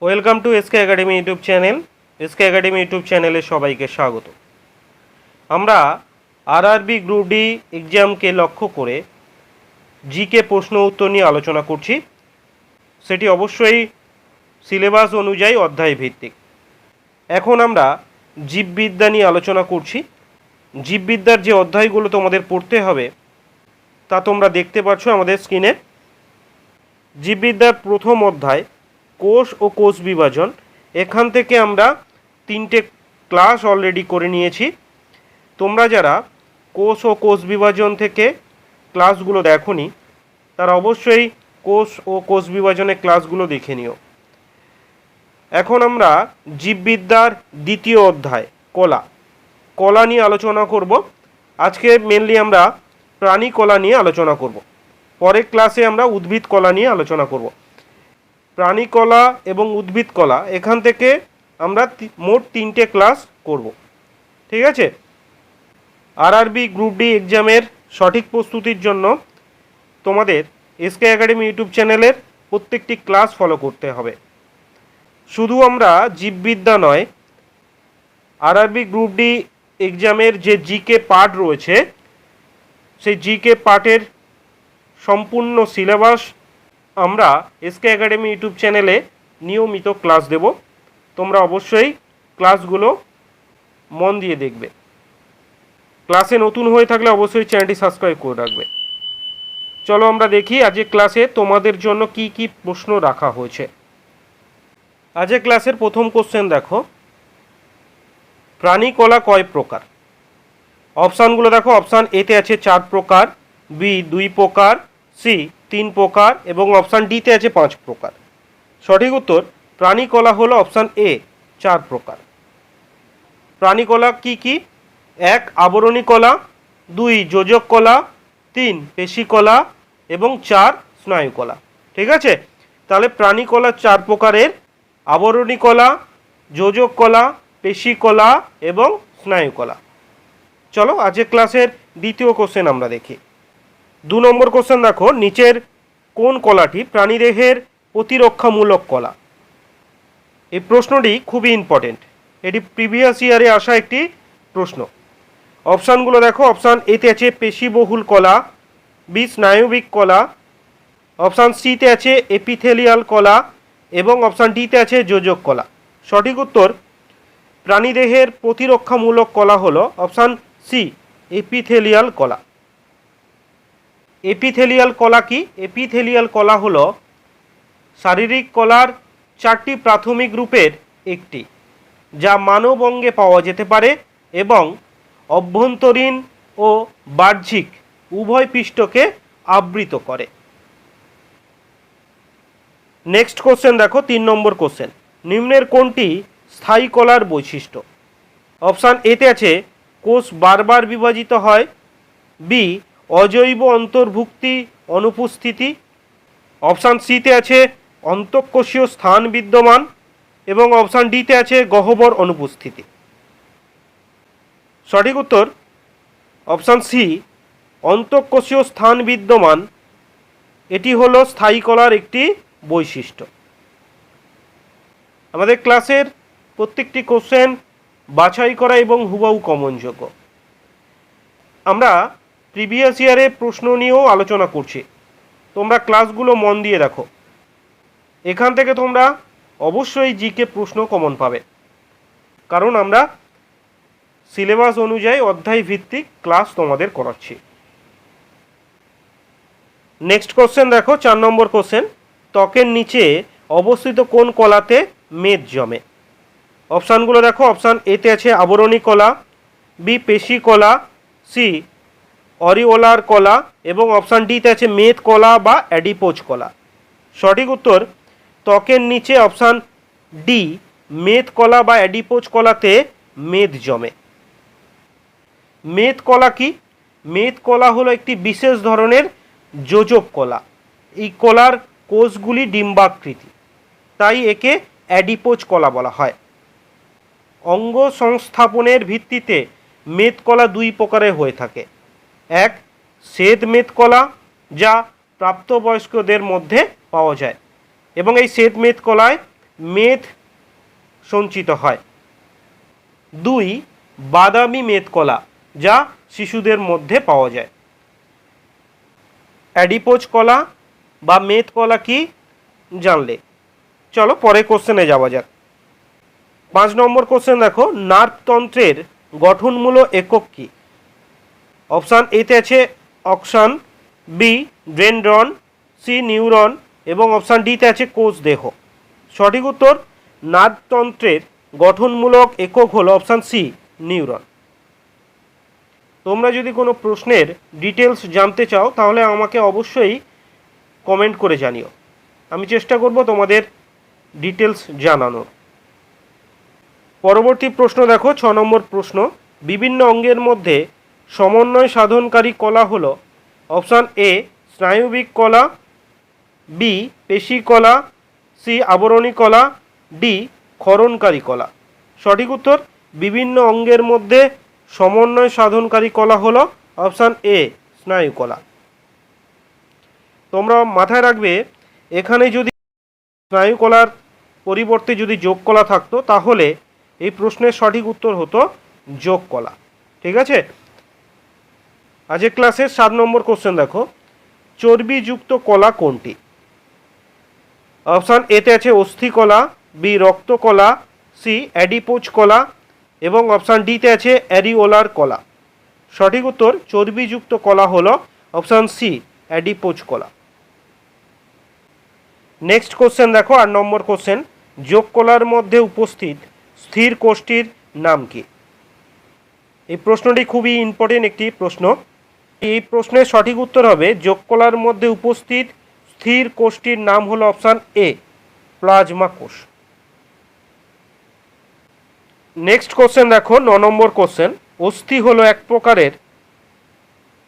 Welcome to SK academy YouTube channel. SK academy YouTube চ্যানেলে সবাইকে স্বাগত। আমরা আরআরবি গ্রুপ ডি এক্সামকে লক্ষ্য করে জিকে প্রশ্ন উত্তর নিয়ে আলোচনা করছি। সেটি অবশ্যই সিলেবাস অনুযায়ী অধ্যায় ভিত্তিক। এখন আমরা জীববিদ্যা নিয়ে আলোচনা করছি। জীববিদ্যার যে অধ্যায়গুলো তোমাদের পড়তে হবে তা তোমরা দেখতে পাচ্ছ আমাদের স্ক্রিনে। জীববিদ্যার প্রথম অধ্যায় কোষ ও কোষ বিভাজন। এখান থেকে আমরা 3টে ক্লাস অলরেডি করে নিয়েছি। তোমরা যারা কোষ ও কোষ বিভাজন থেকে ক্লাসগুলো দেখোনি তারা অবশ্যই কোষ ও কোষ বিভাজনের ক্লাসগুলো দেখে নিও। এখন আমরা জীববিদ্যার দ্বিতীয় অধ্যায় কলা নিয়ে আলোচনা করব। আজকে মেনলি আমরা প্রাণী কলা নিয়ে আলোচনা করব। পরের ক্লাসে আমরা উদ্ভিদ কলা নিয়ে আলোচনা করব। প্রাণী কলা এবং উদ্ভিদ কলা এখান থেকে আমরা মোট 3টে ক্লাস করব। ঠিক আছে? আরআরবি গ্রুপ ডি এক্সামের সঠিক প্রস্তুতির জন্য তোমাদের এসকে একাডেমি ইউটিউব চ্যানেলের প্রত্যেকটি ক্লাস ফলো করতে হবে। শুধু আমরা জীববিদ্যা নয়, আরআরবি গ্রুপ ডি এক্সামের যে জিকে পার্ট রয়েছে সেই জিকে পার্টের সম্পূর্ণ সিলেবাস আমরা এসকে একাডেমি ইউটিউব চ্যানেলে নিয়মিত ক্লাস দেব। তোমরা অবশ্যই ক্লাসগুলো মন দিয়ে দেখবে। ক্লাসে নতুন হয়ে থাকলে অবশ্যই চ্যানেলটি সাবস্ক্রাইব করে রাখবে। চলো আমরা দেখি আজকের ক্লাসে তোমাদের জন্য কি কি প্রশ্ন রাখা হয়েছে। আজকের ক্লাসের প্রথম কোশ্চেন দেখো, প্রাণী কলা কয় প্রকার? অপশানগুলো দেখো। অপশান এতে আছে 4 প্রকার, বি 2 প্রকার, সি 3 প্রকার এবং অপশান ডিতে আছে 5 প্রকার। সঠিক উত্তর প্রাণী কলা হলো অপশান এ 4 প্রকার। প্রাণী কলা কি কি? 1 আবরণী কলা, 2 যোজক কলা, 3 পেশী কলা এবং 4 স্নায়ু কলা। ঠিক আছে? তাহলে প্রাণী কলা 4 প্রকারের: আবরণী কলা, যোজক কলা, পেশী কলা এবং স্নায়ু কলা। চলো আজকের ক্লাসের দ্বিতীয় কোশ্চেন আমরা দেখি। 2 নম্বর কোশ্চেন দেখো, নিচের কোন কলাটি প্রাণীদেহের প্রতিরক্ষামূলক কলা? এই প্রশ্নটি খুবই ইম্পর্টেন্ট। এটি প্রিভিয়াস ইয়ারে আসা একটি প্রশ্ন। অপশানগুলো দেখো। অপশান এতে আছে পেশীবহুল কলা, বি স্নায়বিক কলা, অপশান সিতে আছে এপিথেলিয়াল কলা এবং অপশান ডিতে আছে যোজক কলা। সঠিক উত্তর প্রাণীদেহের প্রতিরক্ষামূলক কলা হলো অপশান সি এপিথেলিয়াল কলা। এপিথেলিয়াল কলা কি? এপিথেলিয়াল কলা হলো শারীরিক কলার 4টি প্রাথমিক রূপের একটি, যা মানব অঙ্গে পাওয়া যেতে পারে এবং অভ্যন্তরীণ ও বাহ্যিক উভয় পৃষ্ঠকে আবৃত করে। নেক্সট কোশ্চেন দেখো, 3 নম্বর কোশ্চেন, নিম্নের কোনটি স্থায়ী কলার বৈশিষ্ট্য? অপশান এতে আছে কোষ বারবার বিভাজিত হয়, বি অজৈব অন্তর্ভুক্তি অনুপস্থিতি, অপশান সিতে আছে অন্তঃকোষীয় স্থান বিদ্যমান এবং অপশান ডিতে আছে গহ্বর অনুপস্থিতি। সঠিক উত্তর অপশান সি অন্তঃকোষীয় স্থান বিদ্যমান। এটি হলো স্থায়ী কলার একটি বৈশিষ্ট্য। আমাদের ক্লাসের প্রত্যেকটি কোশ্চেন বাছাই করা এবং হুবহু কমনযোগ্য। আমরা প্রিভিয়াস ইয়ারে প্রশ্ন নিয়েও আলোচনা করছি। তোমরা ক্লাসগুলো মন দিয়ে দেখো। এখান থেকে তোমরা অবশ্যই জিকে প্রশ্ন কমন পাবে, কারণ আমরা সিলেবাস অনুযায়ী অধ্যায় ভিত্তিক ক্লাস তোমাদের করাচ্ছি। নেক্সট কোশ্চেন দেখো, 4 নম্বর কোশ্চেন, ত্বকের নিচে অবস্থিত কোন কলাতে মেদ জমে? অপশানগুলো দেখো। অপশান এতে আছে আবরণী কলা, বি পেশী কলা, সি অরিওলার কলা এবং অপশান ডিতে আছে মেদ কলা বা অ্যাডিপোজ কলা। সঠিক উত্তর ত্বকের নিচে অপশান ডি মেদ কলা বা অ্যাডিপোজ কলাতে মেদ জমে। মেদ কলা কি? মেদ কলা হলো একটি বিশেষ ধরনের যোজক কলা। এই কলার কোষগুলি ডিম্বাকৃতি, তাই একে অ্যাডিপোজ কলা বলা হয়। অঙ্গ সংস্থাপনের ভিত্তিতে মেদ কলা 2 প্রকারের হয়ে থাকে। 1 শ্বেত মেদ কলা, যা প্রাপ্তবয়স্কদের মধ্যে পাওয়া যায় এবং এই শ্বেত মেদ কলায় মেদ সঞ্চিত হয়। 2 বাদামি মেদ কলা, যা শিশুদের মধ্যে পাওয়া যায়। অ্যাডিপোজ কলা বা মেদ কলা কি জানলে? চলো পরে কোশ্চেনে যাওয়া যাক। 5 নম্বর কোশ্চেন দেখো, নার্ভতন্ত্রের গঠনমূলক একক কি? অপশান এতে আছে axon, B dendron, C neuron এবং অপশান ডিতে আছে কোষ দেহ। সঠিক উত্তর নার্ভতন্ত্রের গঠনমূলক একক হলো অপশান সি নিউরন। তোমরা যদি কোনো প্রশ্নের ডিটেলস জানতে চাও তাহলে আমাকে অবশ্যই কমেন্ট করে জানিও, আমি চেষ্টা করব তোমাদের ডিটেলস জানানোর। পরবর্তী প্রশ্ন দেখো 6 নম্বর প্রশ্ন, বিভিন্ন অঙ্গের মধ্যে সমন্বয় সাধনকারী কলা হলো অপশান এ স্নায়বিক কলা, বি পেশি কলা, সি আবরণী কলা, ডি ক্ষরণকারী কলা। সঠিক উত্তর বিভিন্ন অঙ্গের মধ্যে সমন্বয় সাধনকারী কলা হলো অপশান এ স্নায়ু কলা। তোমরা মাথায় রাখবে এখানে যদি স্নায়ু কলার পরিবর্তে যদি যোগ কলা থাকতো তাহলে এই প্রশ্নের সঠিক উত্তর হতো যোগ কলা। ঠিক আছে, আজকের ক্লাসের 7 নম্বর কোশ্চেন দেখো, চর্বিযুক্ত কলা কোনটি? অপশান এতে আছে অস্থি কলা, বি রক্ত কলা, সি অ্যাডিপোজ কলা এবং অপশান ডিতে আছে অ্যারিওলার কলা। সঠিক উত্তর চর্বিযুক্ত কলা হলো অপশান সি অ্যাডিপোজ কলা। নেক্সট কোশ্চেন দেখো 8 নম্বর কোশ্চেন, যোগ কলার মধ্যে উপস্থিত স্থির কোষটির নাম কি? এই প্রশ্নটি খুবই ইম্পর্টেন্ট একটি প্রশ্ন। এই প্রশ্নের সঠিক উত্তর হবে যোগ কলার মধ্যে উপস্থিত স্থির কোষটির নাম হলো অপশান এ প্লাজমা কোষ। নেক্সট কোশ্চেন দেখো 9 নম্বর কোশ্চেন, অস্থি হলো এক প্রকারের,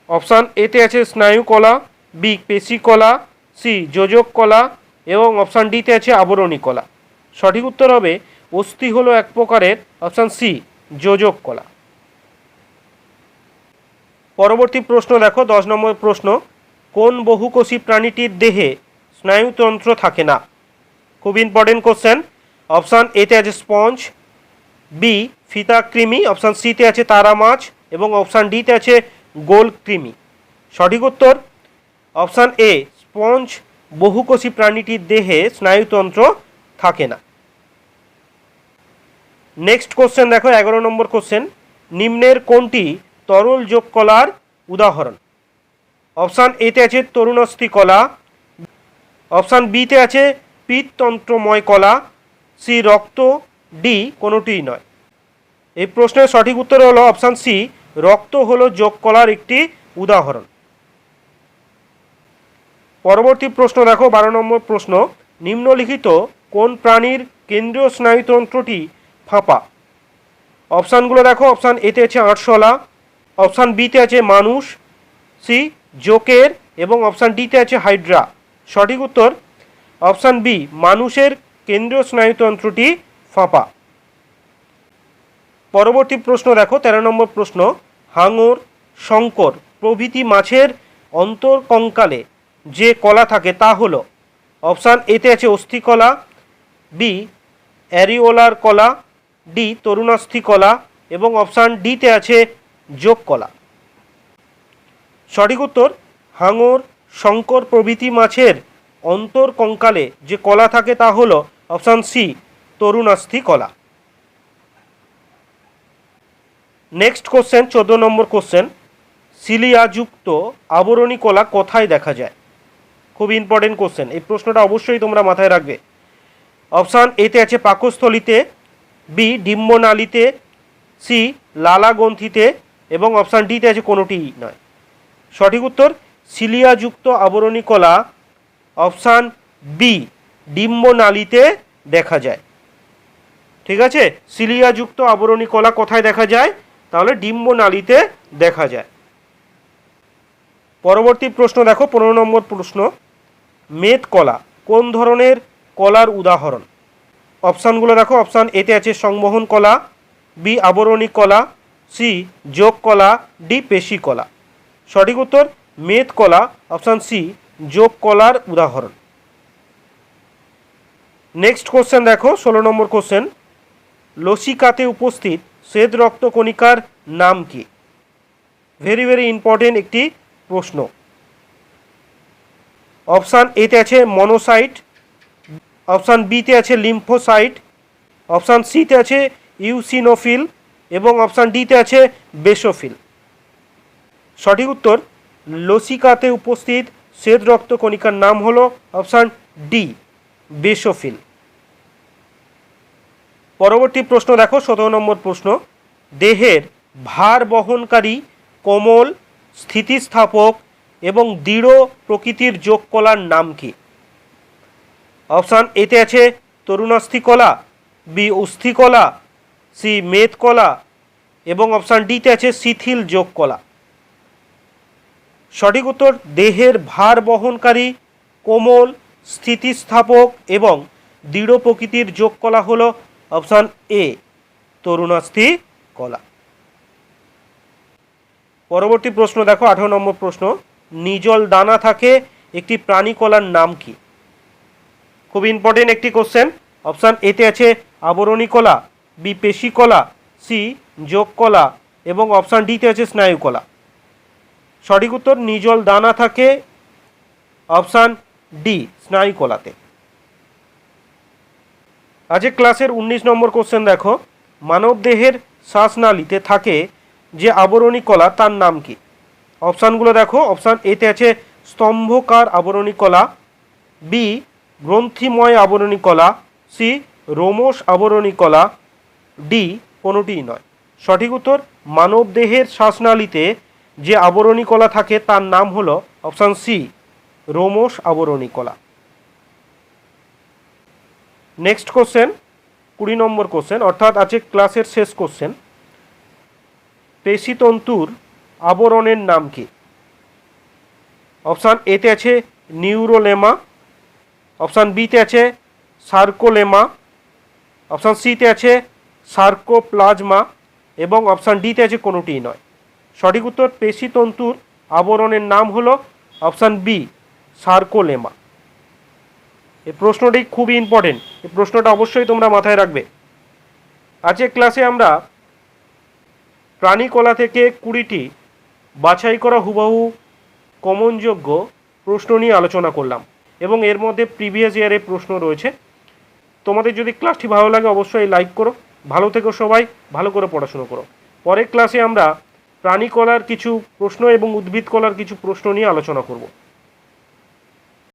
অপশান এতে আছে স্নায়ু কলা, বি পেশি কলা, সি যোজক কলা এবং অপশান ডিতে আছে আবরণী কলা। সঠিক উত্তর হবে অস্থি হলো এক প্রকারের অপশান সি যোজক কলা। পরবর্তী প্রশ্ন দেখো 10 নম্বর প্রশ্ন, কোন বহুকোষী প্রাণীটির দেহে স্নায়ুতন্ত্র থাকে না? খুব ইম্পর্টেন্ট কোশ্চেন। অপশান এতে আছে স্পঞ্জ, বি ফিতা কৃমি, অপশান সিতে আছে তারা মাছ এবং অপশান ডিতে আছে গোল কৃমি। সঠিক উত্তর অপশান এ স্পঞ্জ বহুকোষী প্রাণীটির দেহে স্নায়ুতন্ত্র থাকে না। নেক্সট কোশ্চেন দেখো 11 নম্বর কোশ্চেন, নিম্নের কোনটি তরল যোগ কলার উদাহরণ? অপশান এতে আছে তরুণাস্থি কলা, অপশান বিতে আছে পিত্ততন্ত্রময় কলা, সি রক্ত, ডি কোনোটিই নয়। এই প্রশ্নের সঠিক উত্তর হলো অপশান সি রক্ত হলো যোগ কলার একটি উদাহরণ। পরবর্তী প্রশ্ন দেখো 12 নম্বর প্রশ্ন, নিম্নলিখিত কোন প্রাণীর কেন্দ্রীয় স্নায়ুতন্ত্রটি ফাঁপা? অপশানগুলো দেখো, অপশান এতে আছে আরশোলা, অপশান বিতে আছে মানুষ, সি জোকের এবং অপশান ডিতে আছে হাইড্রা। সঠিক উত্তর অপশান বি মানুষের কেন্দ্রীয় স্নায়ুতন্ত্রটি ফাঁপা। পরবর্তী প্রশ্ন দেখো 13 নম্বর প্রশ্ন, হাঙর, শঙ্কর প্রভৃতি মাছের অন্তর্কঙ্কালে যে কলা থাকে তা হলো অপশান এতে আছে অস্থি কলা, বি অ্যারিওলার কলা, ডি তরুণাস্থি কলা এবং অপশান ডিতে আছে যোগ কলা। সঠিক উত্তর হাঙর, শঙ্কর প্রভৃতি মাছের অন্তর্কঙ্কালে যে কলা থাকে তা হলো অপশান সি তরুণাস্থি কলা। নেক্সট কোশ্চেন 14 নম্বর কোশ্চেন, সিলিয়াযুক্ত আবরণী কলা কোথায় দেখা যায়? খুব ইম্পর্টেন্ট কোশ্চেন, এই প্রশ্নটা অবশ্যই তোমরা মাথায় রাখবে। অপশান এতে আছে পাকস্থলিতে, বি ডিম্বনালীতে, সি লালাগ্রন্থিতে এবং অপশান ডিতে আছে কোনোটিই নয়। সঠিক উত্তর সিলিয়াযুক্ত আবরণী কলা অপশান বি ডিম্বনালীতে দেখা যায়। ঠিক আছে, সিলিয়াযুক্ত আবরণী কলা কোথায় দেখা যায়? তাহলে ডিম্বনালীতে দেখা যায়। পরবর্তী প্রশ্ন দেখো 15 নম্বর প্রশ্ন, মেদ কলা কোন ধরনের কলার উদাহরণ? অপশানগুলো দেখো, অপশান এতে আছে সংবহন কলা, বি আবরণী কলা, সি যোগ কলা, ডি পেশি কলা। সঠিক উত্তর মেদ কলা অপশান সি যোগ কলার উদাহরণ। নেক্সট কোশ্চেন দেখো, 16 নম্বর কোশ্চেন, লসিকাতে উপস্থিত শ্বেত রক্তকণিকার নাম কি? ভেরি ভেরি ইম্পর্টেন্ট একটি প্রশ্ন। অপশান এতে আছে মনোসাইট, অপশান বিতে আছে লিম্ফোসাইট, অপশান সিতে আছে ইউসিনোফিল এবং অপশান ডিতে আছে বেসোফিল। সঠিক উত্তর, লসিকাতে উপস্থিত শ্বেত রক্তকণিকার নাম হলো অপশান ডি, বেসোফিল। পরবর্তী প্রশ্ন দেখো, 17 নম্বর প্রশ্ন, দেহের ভার বহনকারী, কোমল, স্থিতিস্থাপক এবং দৃঢ় প্রকৃতির যোগকলার নাম কি? অপশান এতে আছে তরুণাস্থি কলা, বি অস্থি কলা, সি মেদ কলা এবং অপশান ডিতে আছে শিথিল যোগ কলা। সঠিক উত্তর, দেহের ভার বহনকারী, কোমল, স্থিতিস্থাপক এবং দৃঢ় প্রকৃতির যোগ কলা হল অপশান এ, তরুণাস্থি কলা। পরবর্তী প্রশ্ন দেখো, 18 নম্বর প্রশ্ন, নিজল দানা থাকে একটি প্রাণী কলার নাম কি? খুব ইম্পর্টেন্ট একটি কোশ্চেন। অপশান এতে আছে আবরণী কলা, বি পেশি কলা, সি যোগ কলা এবং অপশান ডিতে আছে স্নায়ু কলা। সঠিক উত্তর, নিজল দানা থাকে অপশান ডি, স্নায়ু কলাতে। আজকে ক্লাসের 19 নম্বর কোশ্চেন দেখো, মানব দেহের শ্বাসনালীতে থাকে যে আবরণী কলা তার নাম কি? অপশানগুলো দেখো, অপশান এতে আছে স্তম্ভকার আবরণী কলা, বি গ্রন্থিময় আবরণী কলা, সি রোমশ আবরণী কলা, ডি কোনোটিই নয়। সঠিক উত্তর, মানব দেহের শ্বাসনালীতে যে আবরণী কলা থাকে তার নাম হলো অপশান সি, রোমশ আবরণী কলা। নেক্সট কোশ্চেন, 20 নম্বর কোশ্চেন, অর্থাৎ আছে ক্লাসের শেষ কোশ্চেন, পেশিতন্তুর আবরণের নাম কি? অপশান এতে আছে নিউরোলেমা, অপশান বিতে আছে সার্কোলেমা, অপশান সিতে আছে সার্কোপ্লাজমা এবং অপশান ডিতে আছে কোনোটিই নয়। সঠিক উত্তর, পেশিতন্তুর আবরণের নাম হলো অপশান বি, সার্কোলেমা। এই প্রশ্নটি খুবই ইম্পর্টেন্ট, এই প্রশ্নটা অবশ্যই তোমরা মাথায় রাখবে। আজকের ক্লাসে আমরা প্রাণী কলা থেকে 20টি বাছাই করা হুবহু কমনযোগ্য প্রশ্ন নিয়ে আলোচনা করলাম এবং এর মধ্যে প্রিভিয়াস ইয়ারের প্রশ্ন রয়েছে। তোমাদের যদি ক্লাসটি ভালো লাগে অবশ্যই লাইক করো। ভালো থেকো সবাই, ভালো করে পড়াশুনো করো। পরের ক্লাসে আমরা প্রাণী কলার কিছু প্রশ্ন এবং উদ্ভিদ কলার কিছু প্রশ্ন নিয়ে আলোচনা করব।